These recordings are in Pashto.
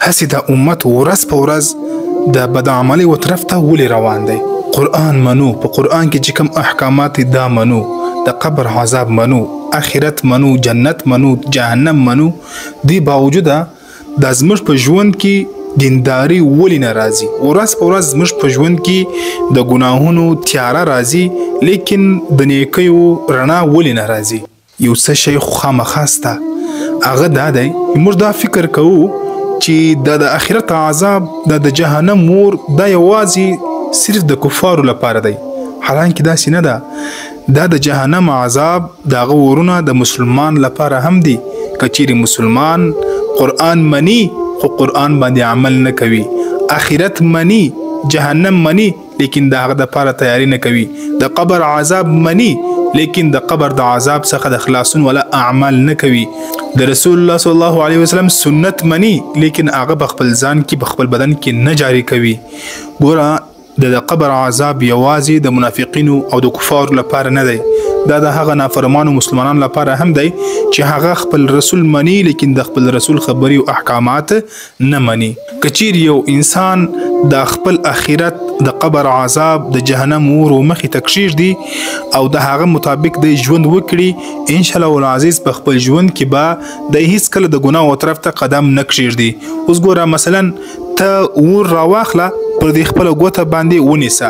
هسې د امت ورځ په ورځ د بدعملۍ و طرف ته ولې روان دی؟ قرآن منو، په قرآن کې چې کوم احکامات دي دا منو، د قبر عذاب منو، آخرت منو، جنت منو، جهنم منو. دی باوجوده دا زموږ په ژوند کې دینداري ولې نه راځي؟ ورځ په ورځ زموږ په ژوند کې د ګناهونو تیاره راځي، لیکن د نیکیو رڼا ولې نه راځي؟ یو څه شی خو خامخا سته، هغه دا دی موږ دا فکر کوو چې د آخرت عذاب د جهنم اور دا یوازې صرف د کفارو لپاره دی، حالانکه داسې نه ده. دا د جهنم عذاب د هغه اورونه د مسلمان لپاره هم دي. که چیرې مسلمان قرآن مني خو قرآن باندې عمل نه کوي، آخرت مني، جهنم مني، لیکن د هغه دپاره تیاری نه کوي، د قبر عذاب مني لیکن د قبر د عذاب څخه د خلاصون ولا اعمال نه کوي، د رسول الله صلی الله علیه وسلم سنت مني لیکن هغه په خپل ځان کې په خپل بدن کې نه جاری کوي. ګوره د قبر عذاب یوازې د منافقینو او د کفارو لپاره نه دی، دا د هغه نافرمانو مسلمانانو لپاره هم دی چې هغه خپل رسول مني لیکن د خپل رسول خبري او احکامات نه مني. که چیرې یو انسان د خپل آخرت د قبر عذاب د جهنم اور مخې ته کښېږدي او د هغه مطابق د ژوند وکړي، ان شاء الله العزیز په خپل ژوند کې به د هیڅ کله د ګناه طرف ته قدم نه کښېږدي. اوس ګوره مثلا ته اور راواخله پر دې خپله ګوته باندې ونیسه،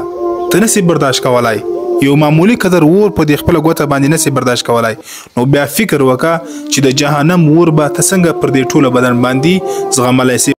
ته نسې برداشت کولای، یو معمولی قدر اور په دې خپله ګوته باندې نسې برداشت کولای، نو بیا فکر وکړه چې د جهنم اور به ته څنګه پر دې ټوله بدن باندې زغملی سي.